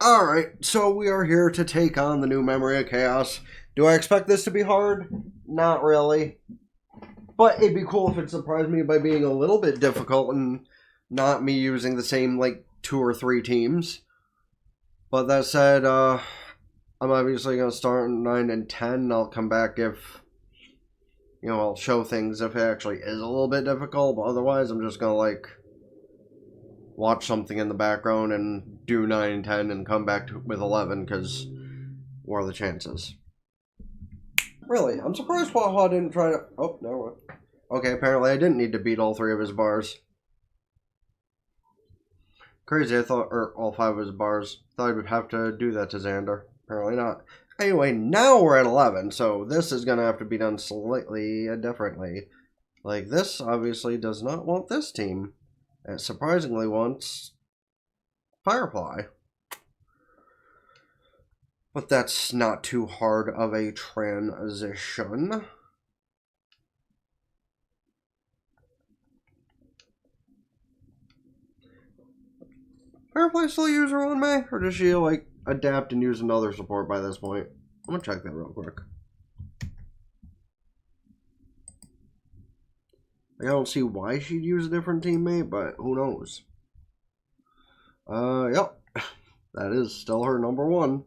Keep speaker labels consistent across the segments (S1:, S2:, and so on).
S1: Alright, so we are here to take on the new Memory of Chaos. Do I expect this to be hard? Not really. But it'd be cool if it surprised me by being a little bit difficult and not me using the same, like, 2 or 3 teams. But that said, I'm obviously going to start in 9 and 10. I'll come back if, I'll show things if it actually is a little bit difficult. But otherwise, I'm just going to, like, watch something in the background and do 9 and 10 and come back with 11, because what are the chances? Really, I'm surprised Waha didn't try to... Oh, no, what? Okay, apparently I didn't need to beat all 3 of his bars. Crazy, I thought... Or all 5 of his bars. Thought I would have to do that to Xander. Apparently not. Anyway, now we're at 11, so this is going to have to be done slightly differently. Like, this obviously does not want this team. It surprisingly wants Firefly. But that's not too hard of a transition. Firefly still use her own May? Or does she, like, adapt and use another support by this point? I'm gonna check that real quick. I don't see why she'd use a different teammate, but who knows? Yep. That is still her number 1.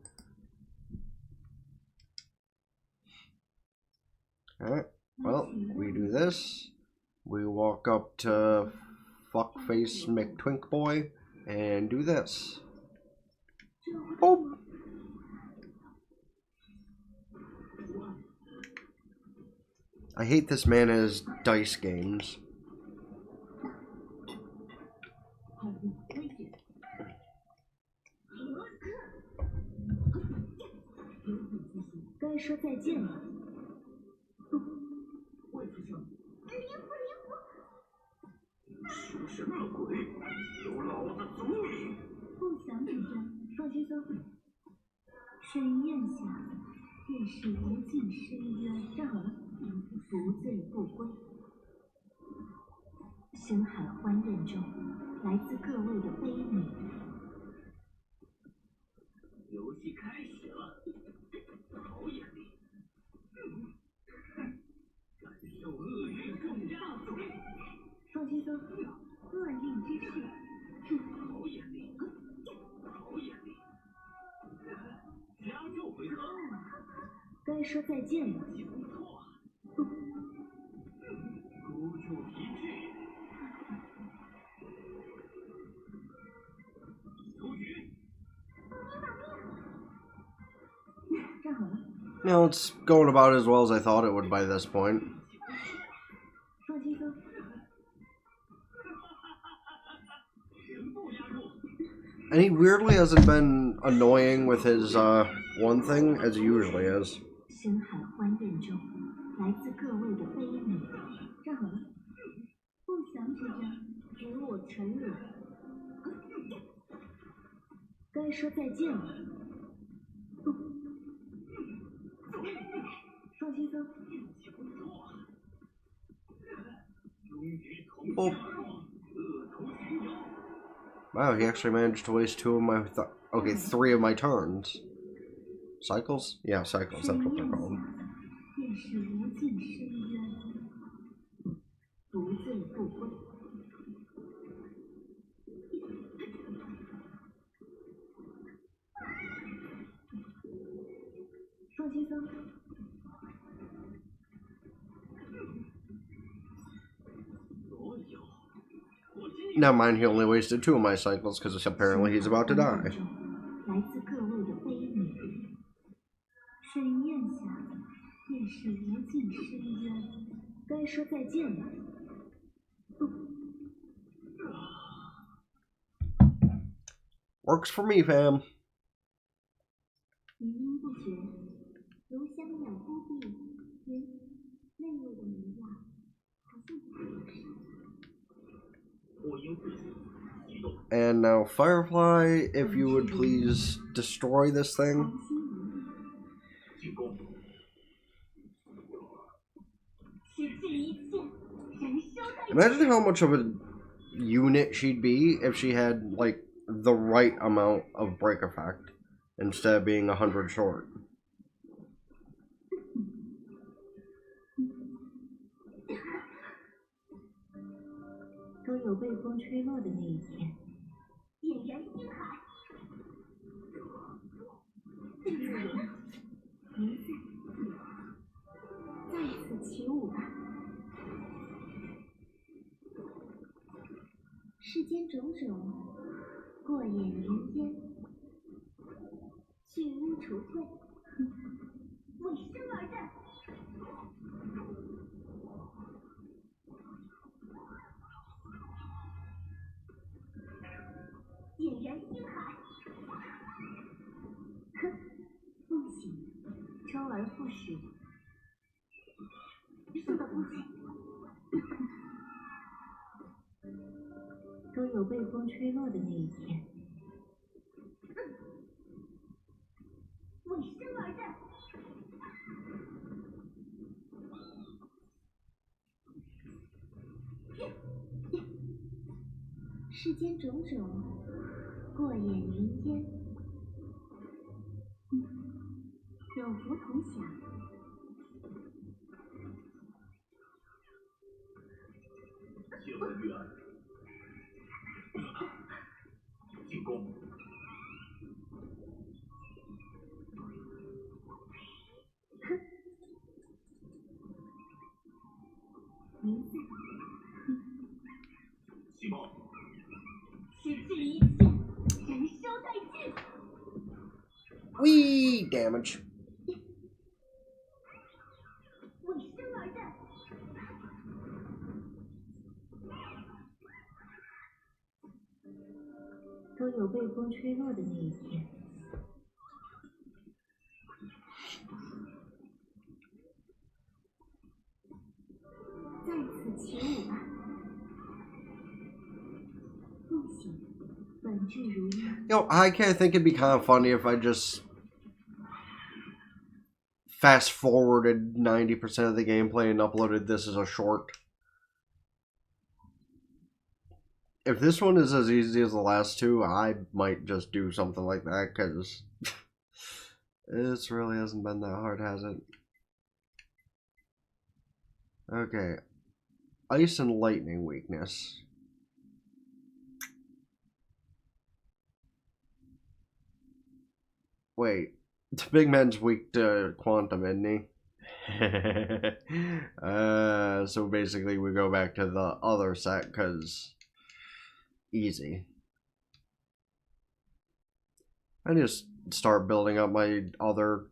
S1: Alright, well, we do this. We walk up to Fuckface McTwinkboy and do this. Oh! I hate this man and his dice games. Now it's going about as well as I thought it would by this point. And he weirdly hasn't been annoying with his one thing as he usually is. Oh. Wow, he actually managed to waste 2 of my... okay, 3 of my turns. Cycles? Yeah, cycles, that's what they're called. Never mind, he only wasted 2 of my cycles because apparently he's about to die. Works for me, fam. And now, Firefly, if you would please destroy this thing. Imagine how much of a unit she'd be if she had, like, the right amount of break effect instead of being 100 short. Wee damage. I kind of think it'd be kind of funny if I just fast forwarded 90% of the gameplay and uploaded this as a short. If this one is as easy as the last two, I might just do something like that, because this really hasn't been that hard, has it? Okay. Ice and lightning weakness. Wait. The big man's weak to quantum, isn't he? So basically we go back to the other set, because easy. I just start building up my other,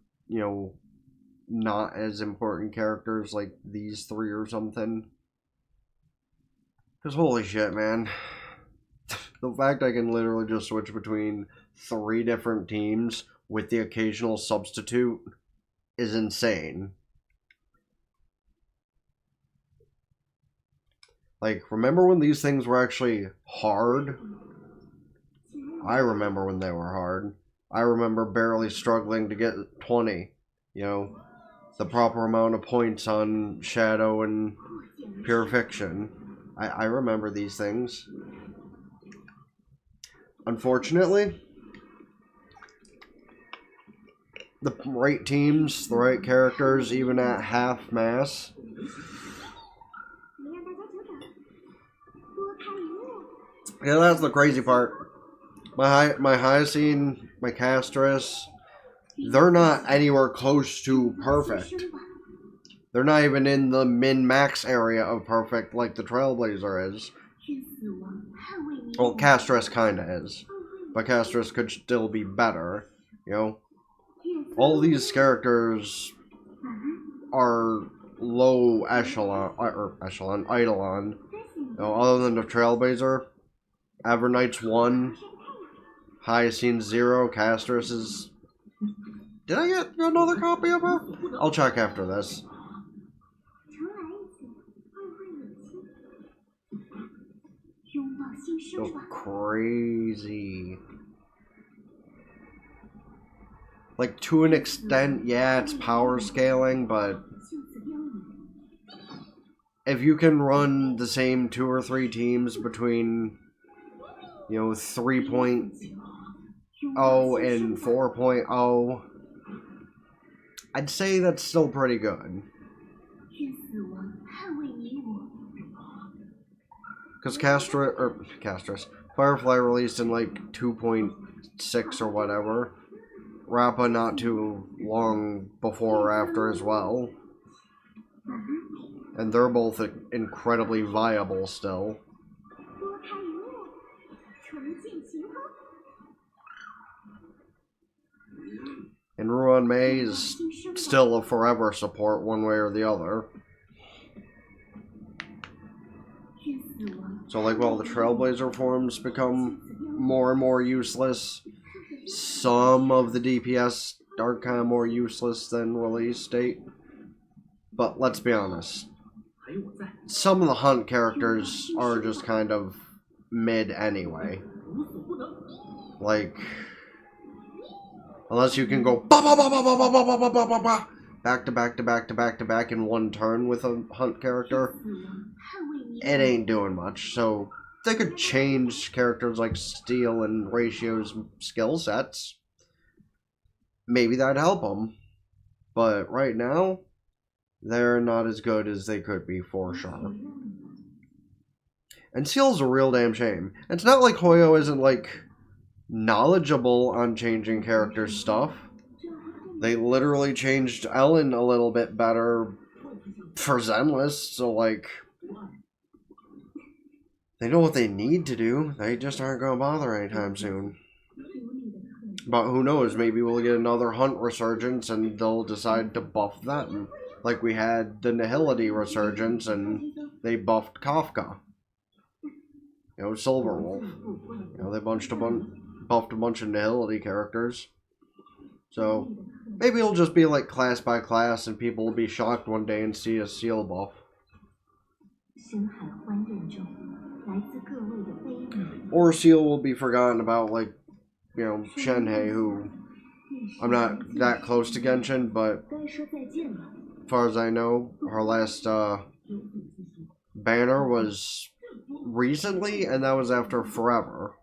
S1: not as important characters like these three or something. Because holy shit, man. The fact I can literally just switch between 3 different teams with the occasional substitute is insane. Like, remember when these things were actually hard? I remember when they were hard. I remember barely struggling to get 20. The proper amount of points on Shadow and Pure Fiction. I remember these things. Unfortunately, the right teams, the right characters, even at half mass, yeah, that's the crazy part. My Hyacine, my Castris, they're not anywhere close to perfect. They're not even in the min-max area of perfect like the Trailblazer is. Well, Castris kinda is. But Castris could still be better, All these characters are low echelon, Eidolon. Other than the Trailblazer, Everknight's 1, Hyacine 0, Castris is... Did I get another copy of her? I'll check after this. So crazy. Like, to an extent, yeah, it's power scaling, but if you can run the same 2 or 3 teams between, 3.0 and 4.0. I'd say that's still pretty good. Because Firefly released in like 2.6 or whatever. Rappa not too long before or after as well. And they're both incredibly viable still. And Ruan Mei is still a forever support one way or the other. So like while the Trailblazer forms become more and more useless, some of the DPS are kind of more useless than release date. But let's be honest, some of the hunt characters are just kind of mid anyway. Like, unless you can go back to back to back to back to back in one turn with a hunt character, it ain't doing much. So they could change characters like Steel and Ratio's skill sets. Maybe that'd help them. But right now, they're not as good as they could be for sure. And Seal's a real damn shame. It's not like Hoyo isn't like knowledgeable on changing character stuff. They literally changed Ellen a little bit better for Zenless, so like they know what they need to do. They just aren't going to bother anytime soon. But who knows, maybe we'll get another Hunt resurgence and they'll decide to buff them. Like we had the Nihility resurgence and they buffed Kafka. Silverwolf. They buffed a bunch of Nihility characters. So maybe it'll just be like class by class and people will be shocked one day and see a Seal buff. Or Seal will be forgotten about, like, Shenhei, who I'm not that close to Genshin, but as far as I know, her last banner was recently, and that was after forever.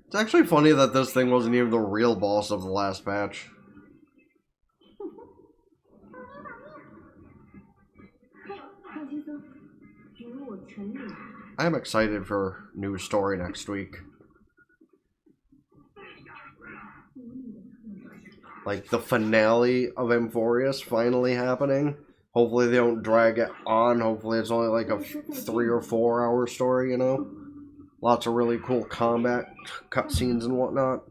S1: It's actually funny that this thing wasn't even the real boss of the last batch. I am excited for new story next week. Like the finale of Amphorius finally happening. Hopefully they don't drag it on. Hopefully it's only like a 3 or 4 hour story, Lots of really cool combat cutscenes and whatnot.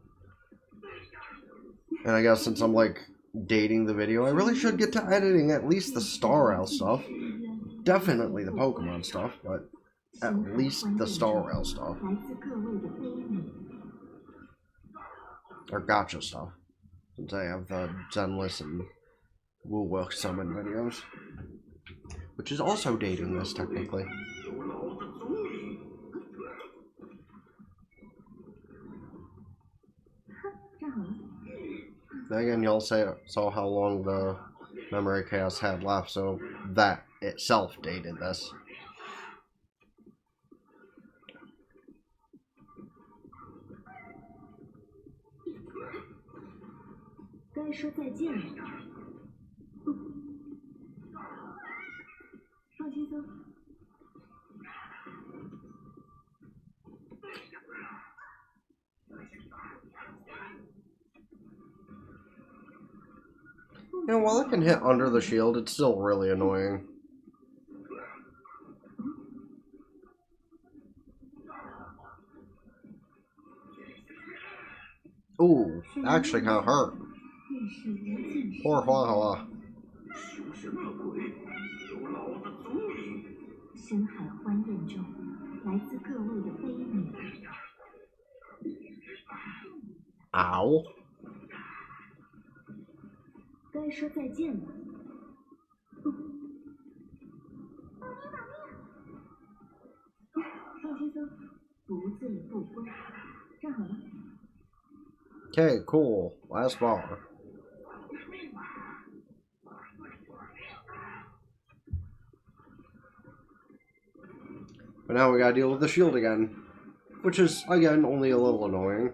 S1: And I guess since I'm like dating the video, I really should get to editing at least the Star Rail stuff. Definitely the Pokemon stuff, but at least the Star Rail stuff. Or Gotcha stuff. Since I have the Zenless and Woolwork Summon videos. Which is also dating this, technically. Again, y'all saw how long the Memory Chaos had left, so that itself dated this. While it can hit under the shield, it's still really annoying. Ooh, actually kind of hurt. Poor Huahua. Ow. Okay, cool. Last bar. But now we gotta deal with the shield again. Which is, again, only a little annoying.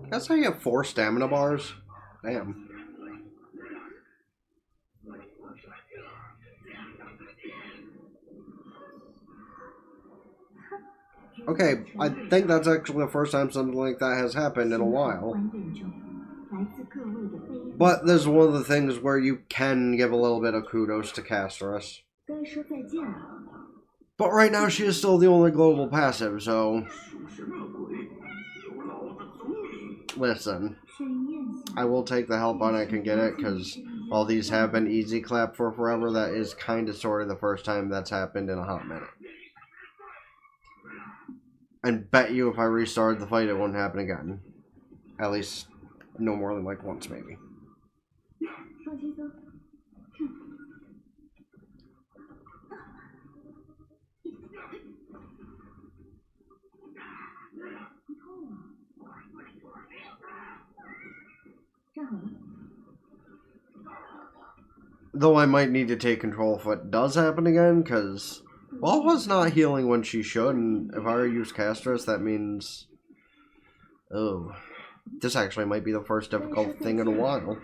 S1: That's how you have 4 stamina bars? Damn. Okay, I think that's actually the first time something like that has happened in a while. But this is one of the things where you can give a little bit of kudos to Castris. But right now she is still the only global passive, so... Listen, I will take the help on I can get it, because while these have been easy clap for forever, that is kind of sort of the first time that's happened in a hot minute. And bet you if I restarted the fight, it wouldn't happen again. At least, no more than like once, maybe. Though I might need to take control if it does happen again, because Wawa's not healing when she should, and if I already use Castris, that means... Oh. This actually might be the first difficult thing in a while.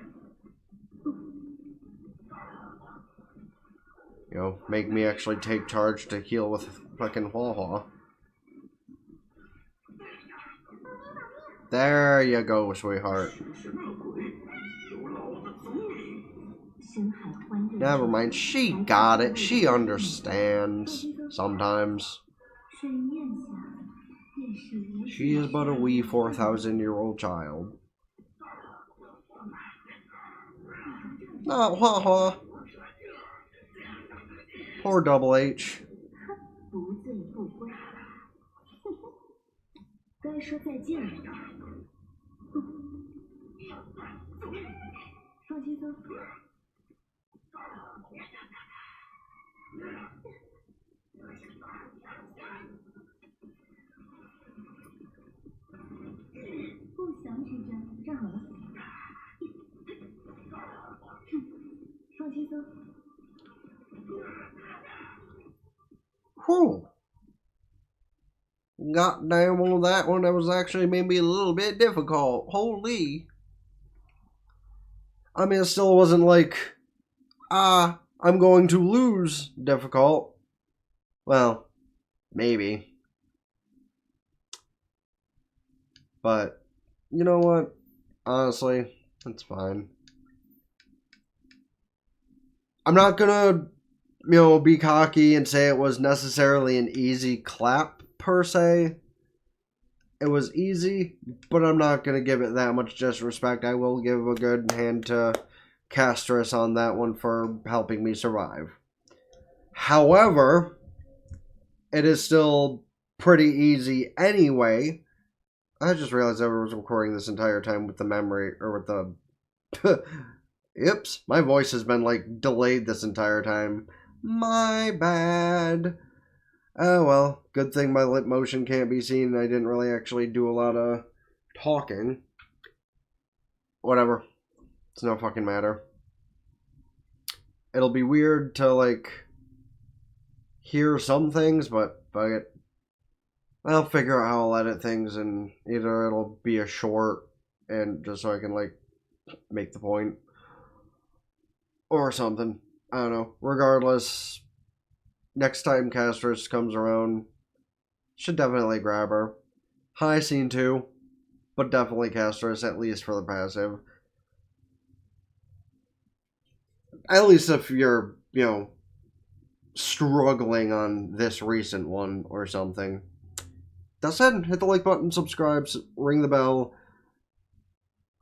S1: You know, make me actually take charge to heal with fucking Wawa. There you go, sweetheart. Never mind, she got it. She understands. Sometimes. She is but a wee 4,000-year-old child. Oh, Wawa. Poor Double H. Whew. Got down on that one. That was actually maybe a little bit difficult. Holy. I mean, it still wasn't like, I'm going to lose difficult. Well, maybe. But, you know what? Honestly, it's fine. I'm not gonna, be cocky and say it was necessarily an easy clap, per se. It was easy, but I'm not gonna give it that much disrespect. I will give a good hand to Castris on that one for helping me survive. However, it is still pretty easy anyway. I just realized I was recording this entire time with the memory, or with the... Oops, my voice has been, like, delayed this entire time. My bad. Oh, well, good thing my lip motion can't be seen. I didn't really actually do a lot of talking. Whatever. It's no fucking matter. It'll be weird to, like, hear some things, but fuck it. I'll figure out how I'll edit things, and either it'll be a short, and just so I can, like, make the point, or something. I don't know. Regardless, next time Castris comes around, should definitely grab her. High scene too, but definitely Castris, at least for the passive. At least if you're, struggling on this recent one or something. That said, hit the like button, subscribe, ring the bell,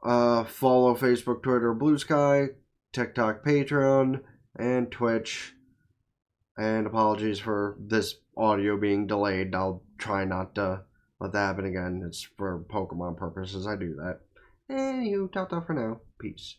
S1: follow Facebook, Twitter, Blue Sky, TikTok, Patreon, and Twitch. And apologies for this audio being delayed. I'll try not to let that happen again. It's for Pokemon purposes I do that. Anywho, ta-ta for now. Peace.